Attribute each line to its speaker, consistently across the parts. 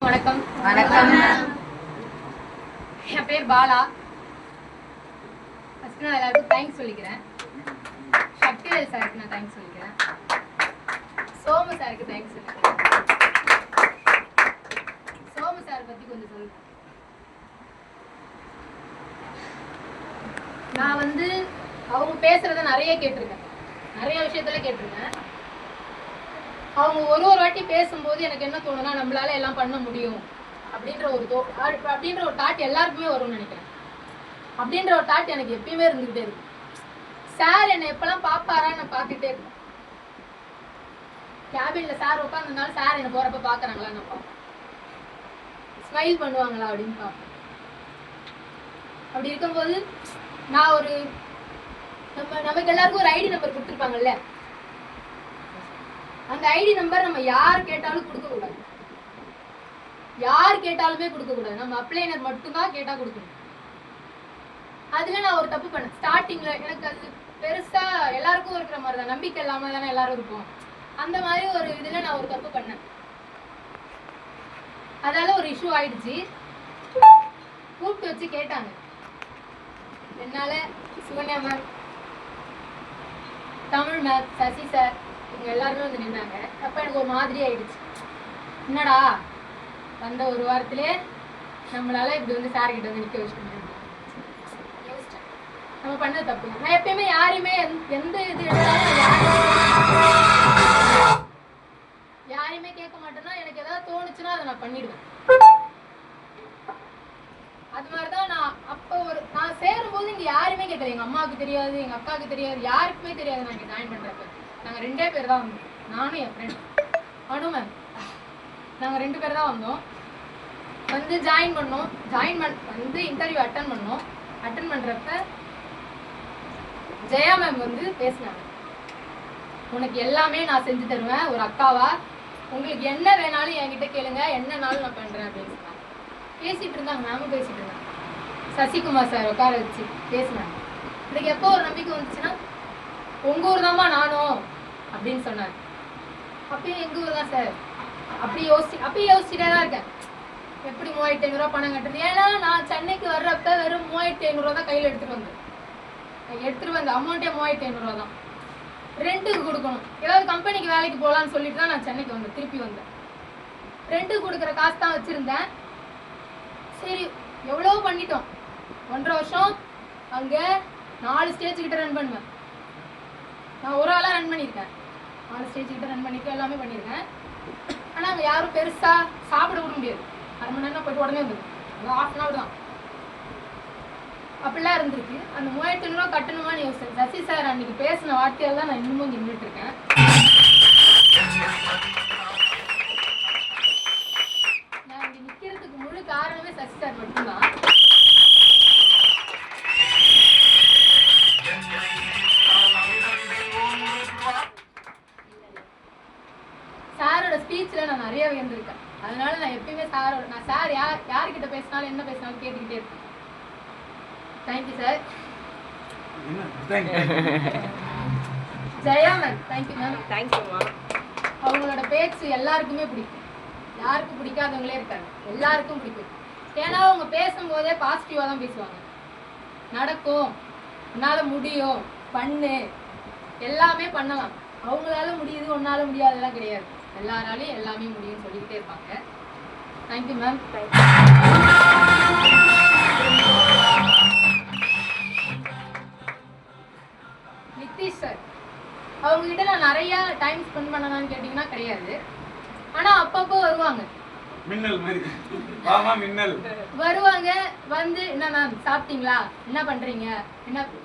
Speaker 1: வணக்கம்.
Speaker 2: வணக்கம்.
Speaker 1: என் பேர் பாலா. ஃபர்ஸ்ட் நான் எல்லாருக்கும் தேங்க்ஸ் சொல்லிக்கிறேன். சக்திவேல் சாருக்கு நான் தேங்க்ஸ் சொல்லிக்கிறேன். சோமு சாருக்கு தேங்க்ஸ் சொல்லிக்கிறேன். சோமு சார் பத்தி கொஞ்சம் சொல்லுங்க. நான் அவங்க பேசுறத நிறைய கேட்டிருக்கேன், நிறைய விஷயத்துல கேட்டிருக்கேன். அவங்க ஒரு வாட்டி பேசும்போது எனக்கு என்ன தோணுன்னா, நம்மளால எல்லாம் பண்ண முடியும் அப்படின்ற ஒரு தாட் எல்லாருக்குமே வரும்னு நினைக்கிறேன். அப்படின்ற ஒரு தாட் எனக்கு எப்பயுமே இருந்துகிட்டே இருக்கு. சார் என்னை எப்பெல்லாம் பார்ப்பாரா நான் பார்த்துட்டே இருக்கேன். கேபின்ல சார் உட்காந்துருந்தாலும் சார் என்னை போறப்ப பாக்குறாங்களா நான் பார்ப்பேன். ஸ்மைல் பண்ணுவாங்களா அப்படின்னு பார்ப்பேன். அப்படி இருக்கும்போது நான் நமக்கு எல்லாருக்கும் ஒரு ஐடி நம்பர் கொடுத்துருப்பாங்கல்ல, அந்த ஐடி நம்பர் நம்ம யார் கேட்டாலும் கொடுக்க கூடாது. யார் கேட்டாலுமே கொடுக்க கூடாது. நம்ம அப்ளைனர் மட்டும்தான் கேட்டா கொடுக்கணும். அதுல நான் ஒரு தப்பு பண்ணேன் ஸ்டார்டிங்ல. எனக்கு அது பெருசா எல்லாருக்கும் இருக்கிற மாதிரி தான், நம்பிக்கை இல்லாம தானே எல்லாரும் இருக்கும். அந்த மாதிரி ஒரு இதுல நான் ஒரு தப்பு பண்ணேன். அதால ஒரு இஷ்யூ ஆயிடுச்சு. கூப்பிட்டு வச்சு கேட்டாங்க. என்னால Sukanya ma'am, Tamil ma'am, Sasi sir, இவங்க எல்லாருமே நின்னாங்க. அப்ப எனக்கு ஒரு மாதிரி ஆயிடுச்சு. என்னடா வந்த ஒரு வாரத்திலே நம்மளால இப்படி சார் கிட்ட நிக்க வச்சுக்கணும். நம்ம பண்ணது தப்பு. நான் எப்பயுமே யாரையுமே எந்த இது யாரையுமே கேட்க மாட்டேன்னா, எனக்கு ஏதாவது தோணுச்சுன்னா அதை நான் பண்ணிடுவேன். அது மாதிரிதான் நான் சேரும்போது இங்க யாருமே கேட்கல. எங்க அம்மாவுக்கு தெரியாது, எங்க அக்காவுக்கு தெரியாது, யாருக்குமே தெரியாது. நான் இங்க ஜாயின் பண்றப்ப நாங்க 2 பேர் தான் வந்தோம். நானும் என் ஃப்ரெண்ட் அனு மேம், நாங்க 2 பேர் தான் வந்தோம். ஜாயின் பண்ணோம். இன்டர்வியூ அட்டன் பண்ணோம். அட்டன் பண்றப்ப ஜெயா மேம் பேசினாங்க. உனக்கு எல்லாமே நான் செஞ்சு தருவேன் ஒரு அக்காவா, உங்களுக்கு என்ன வேணாலும் என்கிட்ட கேளுங்க, என்னனாலும் நான் பண்றேன் அப்படின்னு சொன்னாங்க. பேசிட்டு இருந்தாங்க. மேமும் பேசிட்டு இருந்தாங்க. சசிகுமார் சார் உட்கார வச்சு பேசினாங்க. எனக்கு எப்போ ஒரு நம்பிக்கை வந்துச்சுன்னா, உங்க ஊர் தான்மா நானும் அப்படின்னு சொன்னார். அப்பயும் எங்க ஊர் தான் சார். அப்பயே யோசிச்சுட்டே தான் இருக்கேன், எப்படி 3500 பணம் கட்டுறது. ஏன்னா நான் சென்னைக்கு வர்றப்ப வெறும் 3500 தான் கையில் எடுத்துட்டு வந்த அமௌண்ட்டே 3500 தான். ரெண்ட்டுக்கு கொடுக்கணும். ஏதாவது கம்பெனிக்கு வேலைக்கு போகலான்னு சொல்லிட்டு தான் நான் சென்னைக்கு திருப்பி வந்தேன். ரெண்ட்டுக்கு கொடுக்குற காசு தான் வச்சிருந்தேன். சரி எவ்வளோ பண்ணிட்டோம். 1.5 வருஷம் அங்க 4 ஸ்டேஜ் கிட்ட ரன் பண்ணுவேன். நான் ஒரு ஆளா ரன் பண்ணியிருக்கேன். 4 ஸ்டேஜ் கிட்ட ரன் பண்ணிருக்கேன், எல்லாமே பண்ணியிருக்கேன். ஆனா அங்க யாரும் பெருசா சாப்பிட விட முடியாது. 1/2 மணி நேரம் போயிட்டு உடனே வந்துடும். 1/2 hour தான் அப்படிலாம் இருந்திருக்கு. அந்த 3500 கட்டணுமான்னு யோசிச்சேன். சசி சார் அன்னைக்கு பேசின வார்த்தையால் தான் நான் இன்னமும் இங்க நின்றுட்டு இருக்கேன். நான் இங்க நிக்கிறதுக்கு முழு காரணமே சசி சார் மட்டும்தான். சாரோட ஸ்பீச்ல நான் நிறைய வியந்திருக்கேன். அதனால நான் எப்பயுமே சார் யார்கிட்ட பேசினாலும் என்ன பேசினாலும் கேட்டுக்கிட்டே இருக்கேன். Thank you sir. Jaya ma'am, thank you ma'am.
Speaker 2: தேங்க்யூமா.
Speaker 1: அவங்களோட பேச்சு எல்லாருக்குமே பிடிக்கும். யாருக்கும் பிடிக்காதவங்களே இருக்காங்க, எல்லாருக்கும் பிடிக்கும். ஏன்னா அவங்க பேசும்போதே பாசிட்டிவா தான் பேசுவாங்க. நடக்கும், உன்னால முடியும், பண்ணு, எல்லாமே பண்ணலாம். அவங்களால முடியுது, ஒன்னால முடியாதெல்லாம் கிடையாது. எல்லாராலையும் எல்லாமே முடியும்னு சொல்லிக்கிட்டே இருப்பாங்க. Thank you ma'am. நிதிஷ் சார், அவங்க கிட்ட நான் நிறைய டைம் ஸ்பெண்ட் பண்ணலாம்னு கேட்டீங்கன்னா கிடையாது. ஆனா அப்பப்போ வருவாங்க.
Speaker 3: மின்னல் மாதிரி வாமா மின்னல்
Speaker 1: வருவாங்க. என்ன மேம் சாப்பிட்டீங்களா, என்ன பண்றீங்க,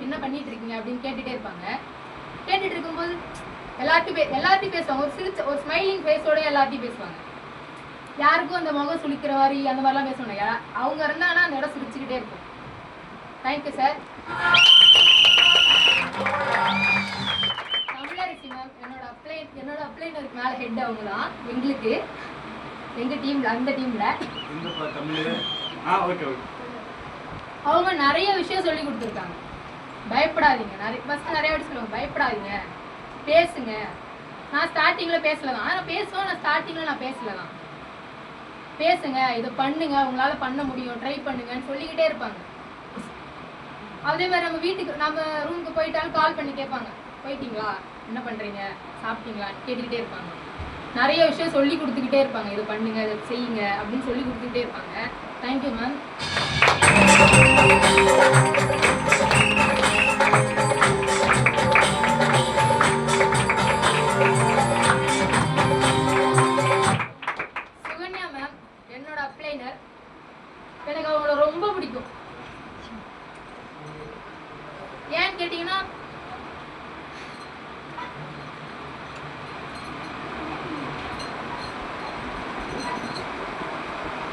Speaker 1: என்ன பண்ணிட்டு இருக்கீங்க அப்படின்னு கேட்டுட்டே இருப்பாங்க. கேட்டுட்டு இருக்கும்போது எல்லார்ட்டையும் பேசுவாங்க. ஒரு ஸ்மைலிங் ஃபேஸோட எல்லார்ட்டையும் பேசுவாங்க. யாருக்கும் அந்த முகம் சுளிக்கிற மாதிரி அந்த மாதிரிலாம் பேசுவாங்க. அவங்க இருந்தாங்கன்னா அந்த இடம் சுழிச்சுக்கிட்டே இருக்கும். Thank you sir. தமிழரசி மேம் என்னோட அப்ளைனருக்கு மேல ஹெட். அவங்க தான் எங்க டீம்ல, அந்த டீம்ல அவங்க நிறைய விஷயம் சொல்லி கொடுத்துருக்காங்க. பயப்படாதீங்க, நிறைய வாட்டி சொல்லுவாங்க, பயப்படாதீங்க, பேசுங்க. நான் ஸ்டார்டிங்ல பேசலதான். நான் பேசுவேன், நான் ஸ்டார்டிங்ல பேசலதான். பேசுங்க, இதை பண்ணுங்க, உங்களால பண்ண முடியும், ட்ரை பண்ணுங்கன்னு சொல்லிக்கிட்டே இருப்பாங்க. அதே மாதிரி நம்ம வீட்டுக்கு நம்ம ரூமுக்கு போயிட்டாலும் கால் பண்ணி கேட்பாங்க, போயிட்டீங்களா, என்ன பண்றீங்க, சாப்பிட்டீங்களா கேட்டுக்கிட்டே இருப்பாங்க. நிறைய விஷயம் சொல்லி கொடுத்துக்கிட்டே இருப்பாங்க, இதை பண்ணுங்க, இதை செய்யுங்க அப்படின்னு சொல்லி கொடுத்துக்கிட்டே இருப்பாங்க. Thank you ma'am. சுகன்யா மேம் என்னோட அப்ளைனர். எனக்கு அவங்கள ரொம்ப பிடிக்கும். ஏன்னு கேட்டீங்கன்னா,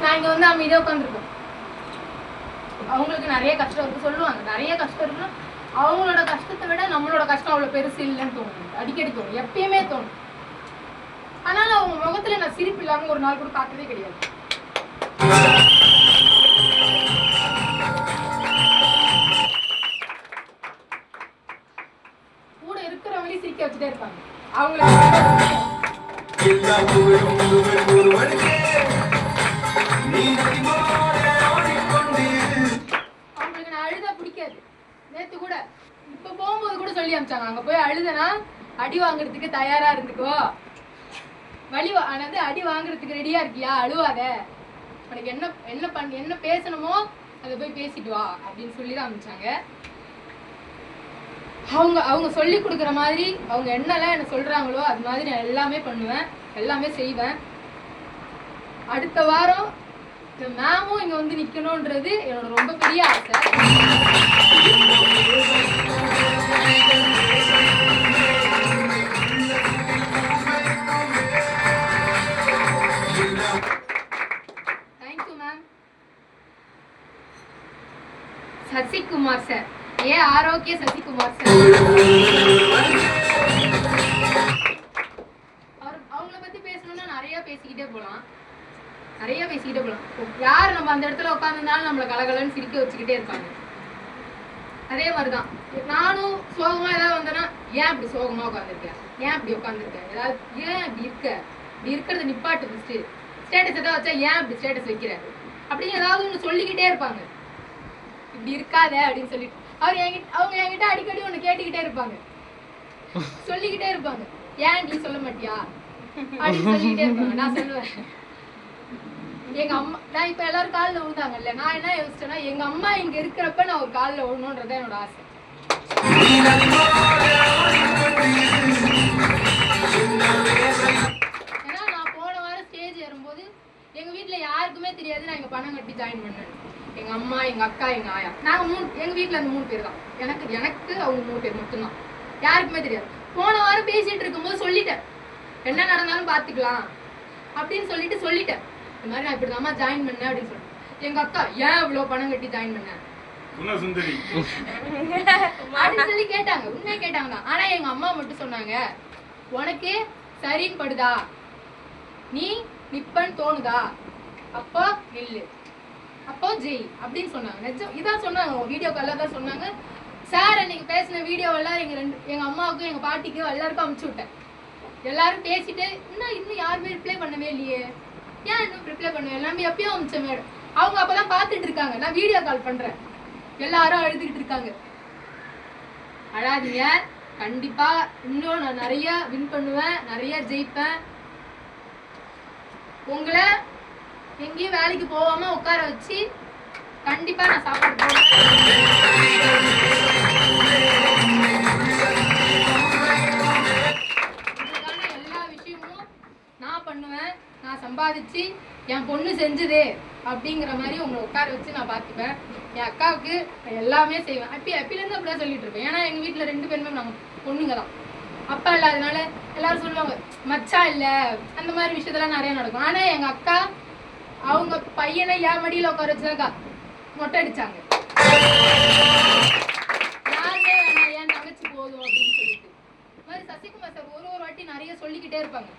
Speaker 1: நான் இங்க வந்து அமைதியா உட்காந்துருக்கோம். அவங்களுக்கு நிறைய கஷ்டம் இருக்கு சொல்லுவாங்க, நிறைய கஷ்டம் இருக்குன்னா அவங்களோட கஷ்டத்தை விட நம்மளோட கஷ்டம் அவ்வளவு பெருசு இல்லைன்னு தோணும். அடிக்கடி தோணும், எப்பயுமே தோணும். ஆனாலும் அவங்க முகத்துல நான் சிரிப்பு இல்லாம ஒரு நாள் கூட பார்த்ததே கிடையாது. கூட இருக்கிறவங்களே சிரிக்க வச்சுட்டே இருப்பாங்க. அவங்களுக்கு நான் அழுதா பிடிக்காது. நேத்து கூட இப்ப போகும்போது கூட சொல்லி அனுப்பிச்சாங்க, அங்க போய் அழுதனா அடி வாங்குறதுக்கு தயாரா இருந்துக்கோ, அடி வாங்குறதுக்கு ரெடியா இருக்கியா, அழுவாத, உனக்கு என்ன பேசணுமோ அதை போய் பேசிட்டு வா அப்படின்னு சொல்லிதான் அனுப்பிச்சாங்க. அவங்க சொல்லி கொடுக்குற மாதிரி அவங்க என்னெல்லாம் என்ன சொல்றாங்களோ அது மாதிரி நான் எல்லாமே பண்ணுவேன், எல்லாமே செய்வேன். அடுத்த வாரம் இந்த மேமும் இங்க வந்து நிக்கணும்ன்றது என்னோட ரொம்ப பெரிய ஆசை. Thank you ma'am. சசிகுமார் சார், ஆரோக்கிய சசிகுமார் சார், அவங்கள பத்தி பேசணும்னா நிறைய பேசிக்கிட்டே போலாம். யார் நம்ம அந்த இடத்துல உட்காந்துருந்தாலும் நம்மள கலகலன்னு சிரிக்க வச்சுக்கிட்டே இருப்பாங்க. அதே மாதிரிதான் நானும் சோகமா ஏதாவது வந்தேன்னா, ஏன் இப்படி சோகமா உட்காந்துருக்கேன், ஏன் இப்படி உட்காந்துருக்கேன், ஏதாவது ஏன் இப்படி இருக்கிறது நிப்பாட்டு, ஃபர்ஸ்ட் ஸ்டேட்டஸ் ஏதாவது வச்சா ஏன் இப்படி ஸ்டேட்டஸ் வைக்கிற அப்படின்னு ஏதாவது ஒண்ணு சொல்லிக்கிட்டே இருப்பாங்க. இப்படி இருக்காத அப்படின்னு சொல்லிட்டு அவங்க என்கிட்ட அடிக்கடி ஒண்ணு கேட்டுக்கிட்டே இருப்பாங்க, சொல்லிக்கிட்டே இருப்பாங்க, ஏன் நீ சொல்ல மாட்டியா அப்படின்னு சொல்லிக்கிட்டே இருப்பாங்க. நான் சொல்லுவேன், எங்க அம்மா, நான் இப்ப எல்லாரும் காலில் விழுந்தாங்கல்ல, நான் என்ன யோசிச்சேன்னா, எங்க அம்மா இங்க இருக்கிறப்ப நான் ஒரு காலில் விழணும்ன்றத என்னோட ஆசை. ஏன்னா நான் போன வாரம் ஸ்டேஜ் ஏறும்போது எங்க வீட்டுல யாருக்குமே தெரியாது நான் இங்க பணம் கட்டி ஜாயின் பண்ணேன். எங்க அம்மா, எங்க அக்கா, எங்க ஆயா, நாங்க எங்க வீட்டுல அந்த 3 பேர் தான். எனக்கு அவங்க 3 பேர் மட்டும்தான், யாருக்குமே தெரியாது. போன வாரம் பேசிட்டு இருக்கும்போது சொல்லிட்டேன், என்ன நடந்தாலும் பாத்துக்கலாம் அப்படின்னு சொல்லிட்டேன். இந்த மாதிரி நான் இப்படிதாம்மா ஜாயின் பண்ணேன் அப்படின்னு சொல்லிட்டு. எங்க அக்கா, ஏன் இவ்வளவு பணம் கட்டி ஜாயின் பண்ண அப்படின்னு சொல்லி கேட்டாங்க. உண்மையை கேட்டாங்க தான். ஆனா எங்க அம்மா மட்டும் சொன்னாங்க, உனக்கு சரின்னு படுதா, நீ நிப்பன்னு தோணுதா, அப்போ நில்லு, அப்போ ஜெய் அப்படின்னு சொன்னாங்க. நிஜம் இதான் சொன்னாங்க, வீடியோ கால்ல தான் சொன்னாங்க. சார் அன்னைக்கு பேசின வீடியோ எல்லாம் எங்க அம்மாவுக்கும் எங்க பாட்டிக்கும் எல்லாருக்கும் அனுப்பிச்சு விட்டேன். எல்லாரும் பேசிட்டு இன்னும் யாருமே ரிப்ளை பண்ணவே இல்லையே, ஏன் இன்னும் ரிப்ளை பண்ணுவேன், எல்லாமே எப்பயும் அனுப்பிச்ச மேடம். அவங்க அப்பதான் பாத்துட்டு இருக்காங்க, நான் வீடியோ கால் பண்றேன், எல்லாரும் அழுதுகிட்டு இருக்காங்க. அழாதீங்க, கண்டிப்பா இன்னும் நான் நிறைய வின் பண்ணுவேன், நிறைய ஜெயிப்பேன். உங்களை எங்கேயும் வேலைக்கு போகாம உட்கார வச்சு கண்டிப்பா நான் சாப்பாடு போடுவேன். எல்லா விஷயமும் நான் பண்ணுவேன், நான் சம்பாதிச்சு என் பொண்ணு செஞ்சதே அப்படிங்கிற மாதிரி உங்களை உட்கார வச்சு நான் பார்த்துப்பேன். என் அக்காவுக்கு எல்லாமே செய்வேன். அப்பிலேருந்து அப்படிதான் சொல்லிட்டு இருப்பேன். ஏன்னா எங்க வீட்டுல 2 பேருமே நாங்க பொண்ணுங்க தான். அப்பா இல்லாதனால எல்லாரும் சொல்லுவாங்க மச்சா இல்ல, அந்த மாதிரி விஷயத்தெல்லாம் நிறைய நடக்கும். ஆனா எங்க அக்கா அவங்க பையனை என் மடியில உட்கார வச்சுதான் மொட்டை அடிச்சாங்க. யாருமே வேணாம், என் தங்கச்சி போதும் அப்படின்னு சொல்லிட்டு. மாதிரி சசிகுமார் சார் ஒரு வாட்டி நிறைய சொல்லிக்கிட்டே இருப்பாங்க,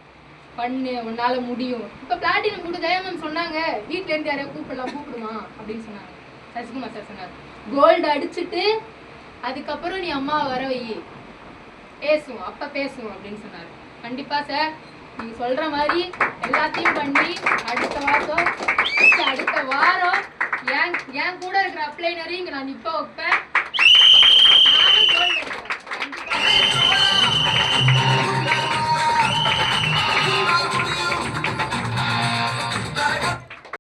Speaker 1: பண்ணு, உன்னால முடியும். இப்ப பிளாட்டினம் கூட ஜெயா மேம் சொன்னாங்க, வீட்டுல இருந்து யாரையா கூப்பிடுமா அப்படின்னு சொன்னாங்க. சசிகுமார் சார் சொன்னார், கோல்டு அடிச்சுட்டு அதுக்கப்புறம் நீ அம்மாவை வர வை, பேசுவோம், அப்ப பேசுவோம் அப்படின்னு சொன்னாரு. கண்டிப்பா சார், நீங்க சொல்ற மாதிரி எல்லாத்தையும் பண்ணி அடுத்த வாரம் என் கூட இருக்கிற அப்ளைனரையும் இங்க நான் நிக்க வைப்பேன். நானும் கோல்டு எடுப்பேன்.